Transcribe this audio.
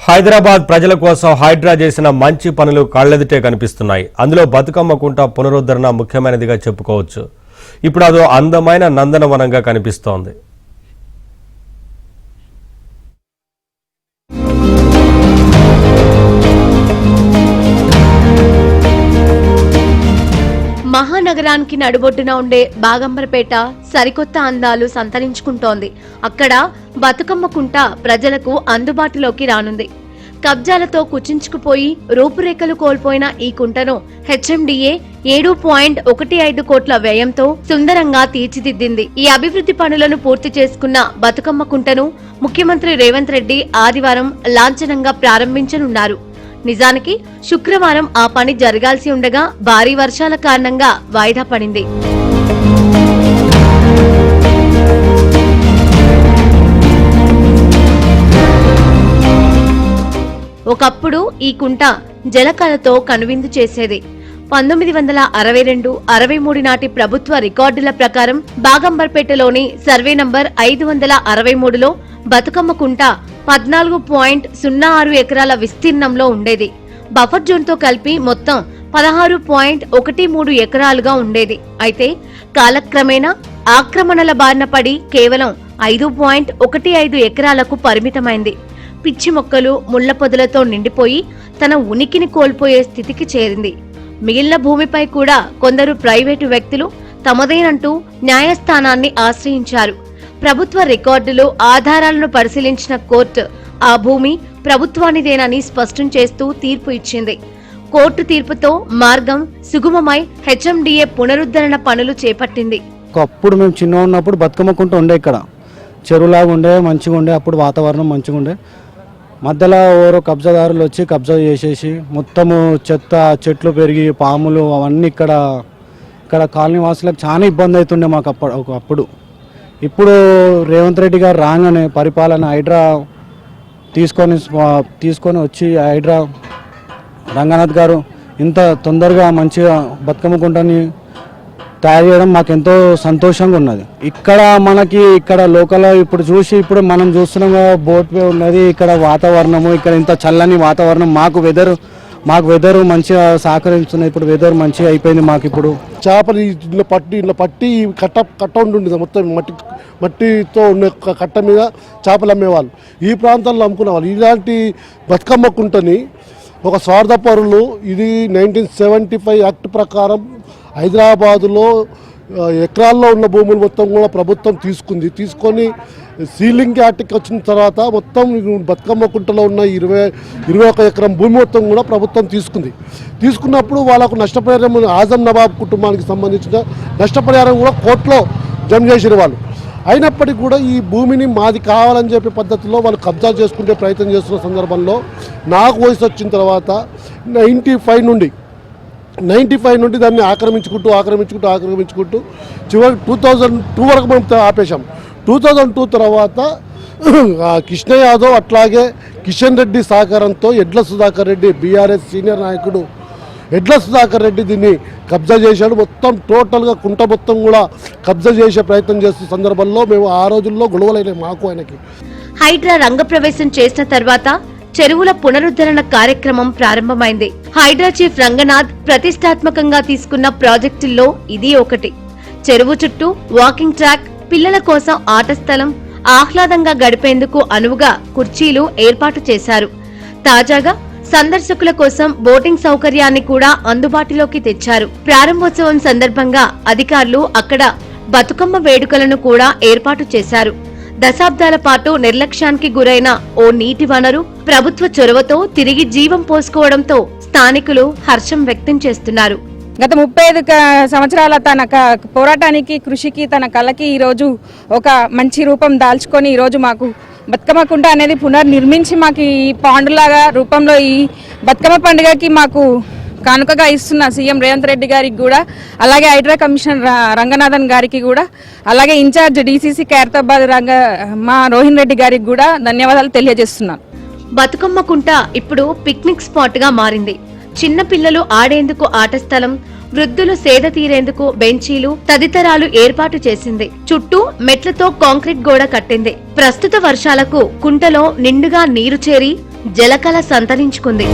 హైదరాబాద్ ప్రజల కోసం హైడ్రా చేసిన మంచి పనులు కళ్లెదుటే కనిపిస్తున్నాయి. అందులో బతుకమ్మ కుంట పునరుద్ధరణ ముఖ్యమైనదిగా చెప్పుకోవచ్చు. ఇప్పుడు అదో అందమైన నందనవనంగా కనిపిస్తోంది. మహానగరానికి నడుబొడ్డున ఉండే బాగంబరపేట సరికొత్త అందాలు సంతరించుకుంటోంది. అక్కడ బతుకమ్మ కుంట ప్రజలకు అందుబాటులోకి రానుంది. కబ్జాలతో కుచించుకుపోయి రూపురేఖలు కోల్పోయిన ఈ కుంటను హెచ్ఎండిఏ 7.15 కోట్ల వ్యయంతో సుందరంగా తీర్చిదిద్దింది. ఈ అభివృద్ధి పనులను పూర్తి చేసుకున్న బతుకమ్మ కుంటను ముఖ్యమంత్రి రేవంత్ రెడ్డి ఆదివారం లాంఛనంగా ప్రారంభించనున్నారు. నిజానికి శుక్రవారం ఆ పని జరగాల్సి ఉండగా భారీ వర్షాల కారణంగా వాయిదా పడింది. ఒకప్పుడు ఈ కుంట జలకళతో కనువిందు చేసేది. 1962-63 నాటి ప్రభుత్వ రికార్డుల ప్రకారం బాగంబర్పేటలోని సర్వే నంబర్ 563లో బతుకమ్మ కుంట 14.06 ఎకరాల విస్తీర్ణంలో ఉండేది. బఫర్ జోన్ తో కలిపి మొత్తం 16.13 ఎకరాలుగా ఉండేది. అయితే కాలక్రమేణా ఆక్రమణల బారిన పడి కేవలం 5.15 ఎకరాలకు పరిమితమైంది. పిచ్చి మొక్కలు ముళ్ల పొదలతో నిండిపోయి తన ఉనికిని కోల్పోయే స్థితికి చేరింది. మిగిలిన భూమిపై కూడా కొందరు ప్రైవేటు వ్యక్తులు తమదేనంటూ న్యాయస్థానాన్ని ఆశ్రయించారు. ప్రభుత్వ రికార్డులు ఆధారాలను పరిశీలించిన కోర్టు ఆ భూమి ప్రభుత్వానిదేనని స్పష్టం చేస్తూ తీర్పు ఇచ్చింది. కోర్టు తీర్పుతో మార్గం సుగమమై హెచ్ఎండిఏ పునరుద్ధరణ పనులు చేపట్టింది. అప్పుడు మేము చిన్న ఉన్నప్పుడు బతుకమ్మ కుంట ఉండే, ఇక్కడ చెరువులాగా ఉండే, మంచిగా ఉండే, అప్పుడు వాతావరణం మంచిగా ఉండే. మధ్యలో ఎవరో కబ్జాదారులు వచ్చి కబ్జా చేసేసి మొత్తము చెత్త చెట్లు పెరిగి పాములు అవన్నీ ఇక్కడ కాలనీ వాసులకు చాలా ఇబ్బంది అవుతుండే మాకు అప్పుడు. ఇప్పుడు రేవంత్ రెడ్డి గారు రాగానే పరిపాలన హైడ్రా తీసుకొని వచ్చి హైడ్రా రంగనాథ్ గారు ఇంత తొందరగా మంచిగా బతుకమ్మ కుంటని తయారు చేయడం మాకు ఎంతో సంతోషంగా ఉన్నది. ఇక్కడ లోకల్ ఇప్పుడు ఇప్పుడు మనం చూస్తున్నాం బోట్ వే ఉన్నది, ఇక్కడ వాతావరణము, ఇక్కడ ఇంత చల్లని వాతావరణం, మాకు వెదర్ మంచిగా సహకరిస్తున్నాయి. ఇప్పుడు వెదర్ మంచిగా అయిపోయింది మాకు. ఇప్పుడు చేపలు ఇట్లా పట్టి కట్ట ఉంటుండేది, మొత్తం మట్టితో ఉన్న కట్ట మీద చేపలు అమ్మేవాళ్ళు, ఈ ప్రాంతాల్లో అమ్ముకునేవాళ్ళు. ఇలాంటి బతుకమ్మ కుంటని ఒక స్వార్థపరులు, ఇది 1975 యాక్ట్ ప్రకారం హైదరాబాదులో ఎకరాల్లో ఉన్న భూములు మొత్తం కూడా ప్రభుత్వం తీసుకొని సీలింగ్ యాక్ట్కి వచ్చిన తర్వాత మొత్తం బతుకమ్మ కుంటలో ఉన్న 21 ఎకరం భూమి మొత్తం కూడా ప్రభుత్వం తీసుకున్నప్పుడు వాళ్ళకు నష్టపరిహారం ఆజం నవాబ్ కుటుంబానికి సంబంధించిన నష్టపరిహారం కూడా కోర్టులో జమ చేసిన వాళ్ళు. అయినప్పటికీ కూడా ఈ భూమిని మాది కావాలని చెప్పే పద్ధతిలో వాళ్ళు కబ్జా చేసుకుంటే ప్రయత్నం చేస్తున్న సందర్భంలో నాకు వయసు వచ్చిన తర్వాత 95 నుండి దాన్ని ఆక్రమించుకుంటూ చివరికి 2002 వరకు మనం ఆపేశాం. 2002 తర్వాత కృష్ణ యాదవ్ అట్లాగే కిషన్ రెడ్డి సహకారంతో ఎడ్ల సుధాకర్ రెడ్డి, బీఆర్ఎస్ సీనియర్ నాయకుడు ఎడ్ల సుధాకర్ రెడ్డి దీన్ని కబ్జా చేశాడు. మొత్తం టోటల్గా కుంట మొత్తం కూడా కబ్జా చేసే ప్రయత్నం చేస్తున్న సందర్భంలో మేము ఆ రోజుల్లో గొడవలైన మాకు ఆయనకి. హైడ్రా రంగప్రవేశం చేసిన తర్వాత చెరువుల పునరుద్ధరణ కార్యక్రమం ప్రారంభమైంది. హైడ్రా చీఫ్ రంగనాథ్ ప్రతిష్టాత్మకంగా తీసుకున్న ప్రాజెక్టుల్లో ఇది ఒకటి. చెరువు చుట్టూ వాకింగ్ ట్రాక్, పిల్లల కోసం ఆట స్థలం, ఆహ్లాదంగా గడిపేందుకు అనువుగా కుర్చీలు ఏర్పాటు చేశారు. తాజాగా సందర్శకుల కోసం బోటింగ్ సౌకర్యాన్ని కూడా అందుబాటులోకి తెచ్చారు. ప్రారంభోత్సవం సందర్భంగా అధికారులు అక్కడ బతుకమ్మ వేడుకలను కూడా ఏర్పాటు చేశారు. దశాబ్దాల పాటు నిర్లక్ష్యానికి గురైన ఓ నీటి వనరు ప్రభుత్వ చొరవతో తిరిగి జీవం పోసుకోవడంతో స్థానికులు హర్షం వ్యక్తం చేస్తున్నారు. గత 35 సంవత్సరాల తన పోరాటానికి, కృషికి, తన కళకి ఈరోజు ఒక మంచి రూపం దాల్చుకొని ఈరోజు మాకు బతుకమ్మ కుంట అనేది పునర్నిర్మించి మాకు ఈ పాండులాగా రూపంలో ఈ బతుకమ్మ పండుగకి మాకు కానుకగా ఇస్తున్న సీఎం రేవంత్ రెడ్డి గారికి కూడా, అలాగే హైడ్రా కమిషనర్ రంగనాథన్ గారికి కూడా, అలాగే ఇన్ఛార్జ్ డీసీసీ ఖైరతాబాద్ మా రోహిన్ రెడ్డి గారికి కూడా ధన్యవాదాలు తెలియజేస్తున్నాను. బతుకమ్మ కుంట ఇప్పుడు పిక్నిక్ స్పాట్ గా మారింది. చిన్న పిల్లలు ఆడేందుకు ఆట స్థలం, వృద్ధులు సేద తీరేందుకు బెంచీలు తదితరాలు ఏర్పాటు చేసింది. చుట్టూ మెట్లతో కాంక్రీట్ గోడ కట్టింది. ప్రస్తుత వర్షాలకు కుంటలో నిండుగా నీరు చేరి జలకళ సంతరించుకుంది.